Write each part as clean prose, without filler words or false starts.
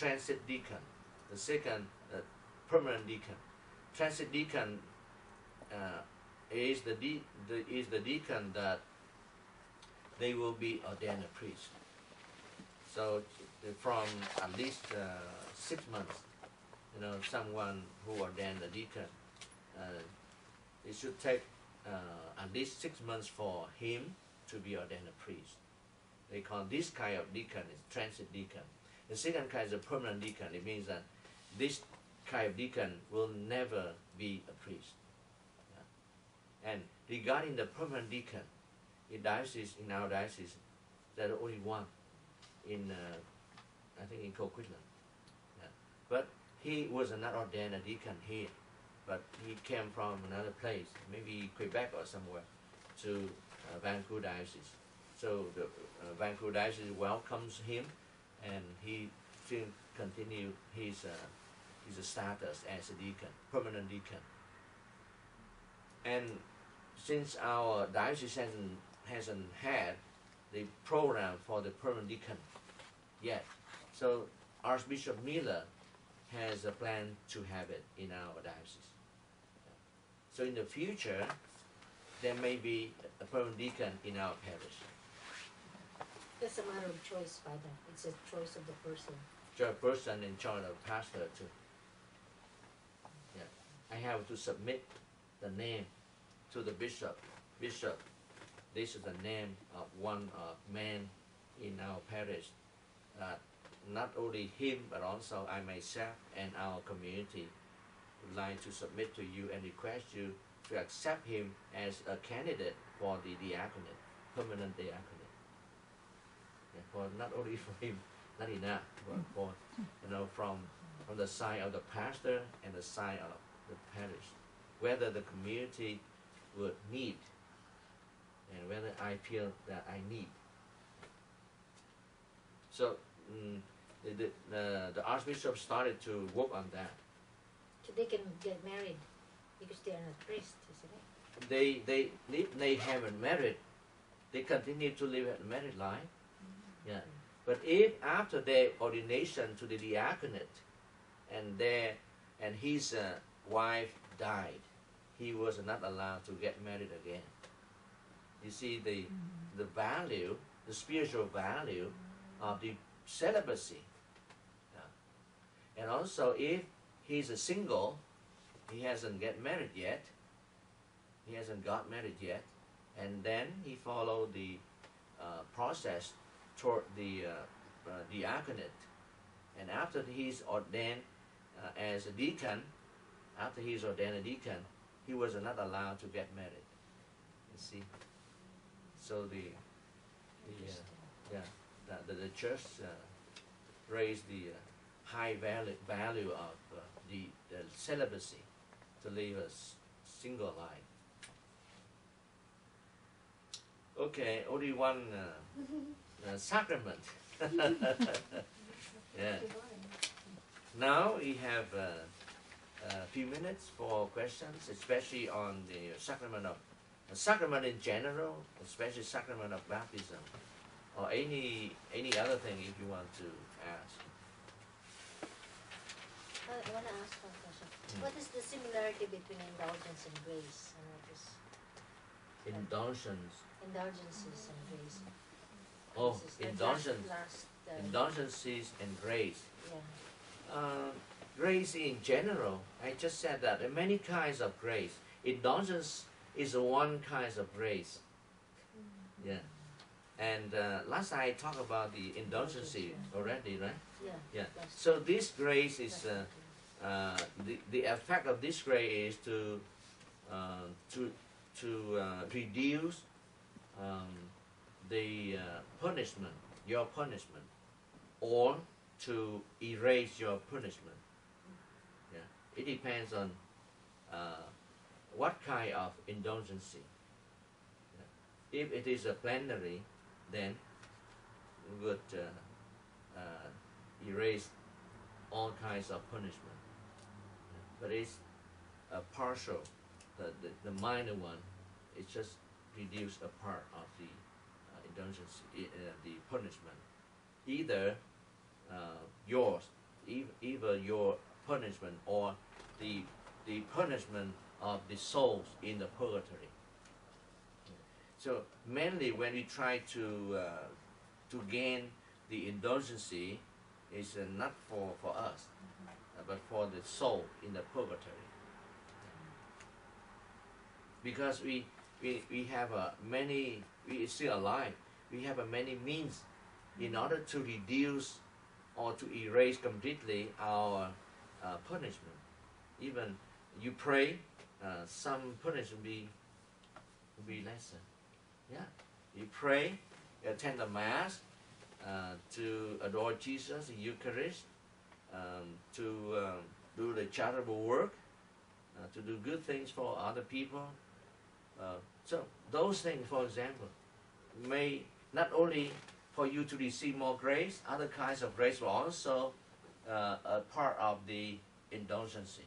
transit deacon. The second, permanent deacon. Transit deacon is the deacon that they will be ordained a priest. So from at least 6 months, someone who ordained a deacon, it should take at least 6 months for him to be ordained a priest. They call this kind of deacon is transit deacon. The second kind is a permanent deacon. It means that this kind of deacon will never be a priest. And regarding the permanent deacon, in our diocese, there are only one in, I think in Coquitlam. But he was not ordained a deacon here, but he came from another place, maybe Quebec or somewhere, to Vancouver diocese. So the Vancouver diocese welcomes him, and he still continue his status as a deacon, permanent deacon. And since our diocese hasn't had the program for the permanent deacon yet, so Archbishop Miller has a plan to have it in our diocese. So in the future, there may be a permanent deacon in our parish. It's a matter of choice, Father. It's a choice of the person. The person in charge of pastor too. Yeah, I have to submit the name to the bishop. Bishop, this is the name of one man in our parish. Not only him, but also I myself and our community would like to submit to you and request you to accept him as a candidate for the diaconate, permanent diaconate. For not only for him, not enough, but for from the side of the pastor and the side of the parish, whether the community would need and whether I feel that I need. So the Archbishop started to work on that. So they can get married because they are not priests, isn't it? If they haven't married, they continue to live a married life. Yeah, but if after their ordination to the diaconate, and his wife died, he was not allowed to get married again. You see the value, the spiritual value of the celibacy. Yeah. And also, if he's a single, he hasn't got married yet. And then he followed the process toward the diaconate, and after he's ordained as a deacon, he was not allowed to get married. You see, so the church raised the high value of the celibacy, to live a single life. Okay, only one sacrament. Yeah. Now we have a few minutes for questions, especially on the sacrament in general, especially sacrament of baptism, or any other thing if you want to ask. I want to ask one question. What is the similarity between indulgence and grace? And what is indulgences and grace? Oh, indulgences and grace. Yeah. Grace in general, I just said that there are many kinds of grace. Indulgence is one kind of grace. Yeah. And last I talked about the indulgence already, right? Yeah. Yeah. So this grace is the effect of this grace is to reduce the punishment, your punishment, or to erase your punishment. Yeah. It depends on what kind of indulgence. Yeah. If it is a plenary, then we would erase all kinds of punishment. But it's a partial, the minor one, it just reduce a part of the indulgence, the punishment. Either yours either your punishment or the punishment of the souls in the purgatory. So mainly when we try to gain the indulgency, is not for us, but for the soul in the purgatory. Because we have many, we still alive, we have many means in order to reduce or to erase completely our punishment. Even you pray, some punishment will be lesser. Yeah, you pray, attend the Mass, to adore Jesus, the Eucharist, to do the charitable work, to do good things for other people. So those things, for example, may not only for you to receive more grace, other kinds of grace will also a part of the indulgence.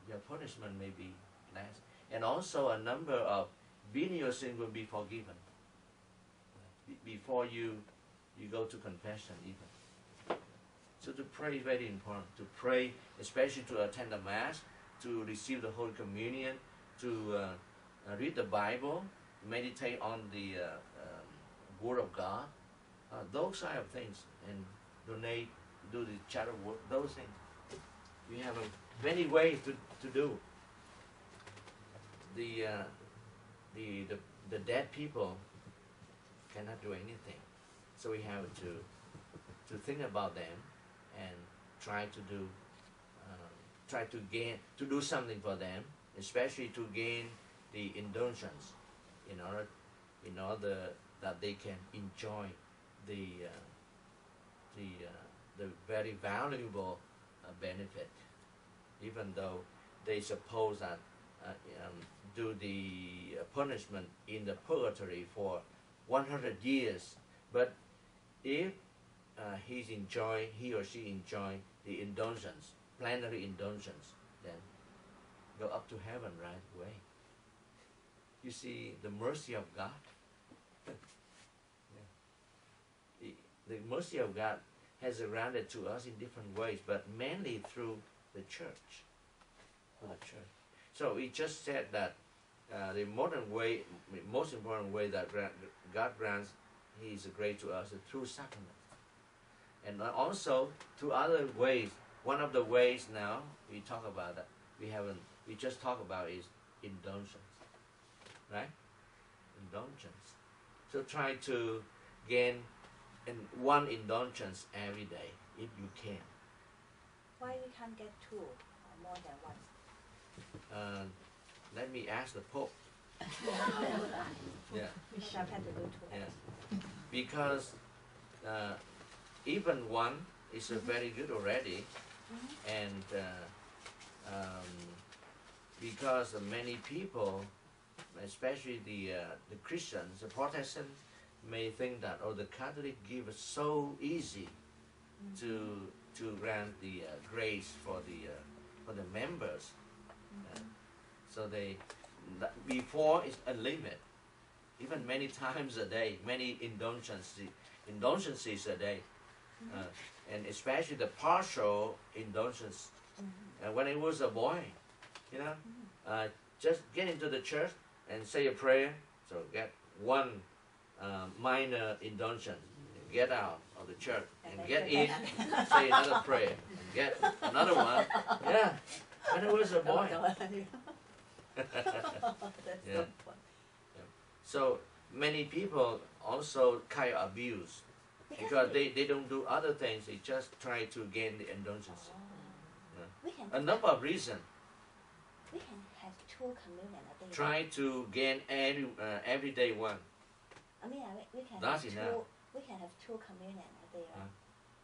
Your punishment may be less, and also a number of venial sins will be forgiven before you go to confession even. So to pray is very important. To pray, especially to attend the Mass, to receive the Holy Communion, to read the Bible, meditate on the Word of God, those kind of things, and donate, do the charitable work, those things. We have many ways to do. The dead people cannot do anything, so we have to think about them and try to do something for them, especially to gain the indulgence, in order that they can enjoy the very valuable benefit, even though they suppose that do the punishment in the purgatory for 100 years, but if he or she enjoy the indulgence, plenary indulgence, then go up to heaven right away. You see the mercy of God. Yeah. The mercy of God has granted to us in different ways, but mainly through the church. So we just said that the most important way that God grants His grace to us is through sacrament, and also through other ways. One of the ways now we talk about that we just talk about is indulgence, right? Indulgence. So try to gain one indulgence every day if you can. Why we can't get two or more than one? Let me ask the Pope. Yeah. Because I've had to do two. Yeah. Because even one is very good already, and because many people, especially the Christians, the Protestants, may think that the Catholic give it so easy to grant the grace for the members. So before it's a limit, even many times a day, many indulgences a day, and especially the partial indulgence. When I was a boy, just get into the church and say a prayer, so get one minor indulgence, get out of the church and get in, say another prayer, and get another one. Yeah, when I was a boy. Yeah. So many people also kind of abuse because they don't do other things, they just try to gain the indulgence. A number of reasons. We can have two communion a day. Try to gain every day one. I mean, we can That's have enough. we can have two communion a day, right?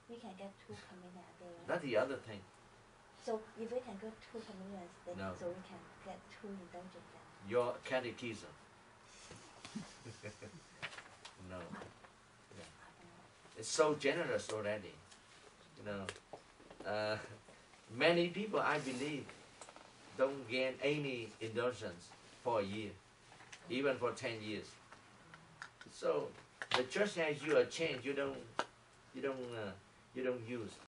We can get two communion a day, right? That's the other thing. So if we can get two communions, then No. so we can get two indulgences. Your catechism. No. Yeah. It's so generous already. Many people, I believe, don't gain any indulgence for a year, even for 10 years. So the church has you a chance you don't use.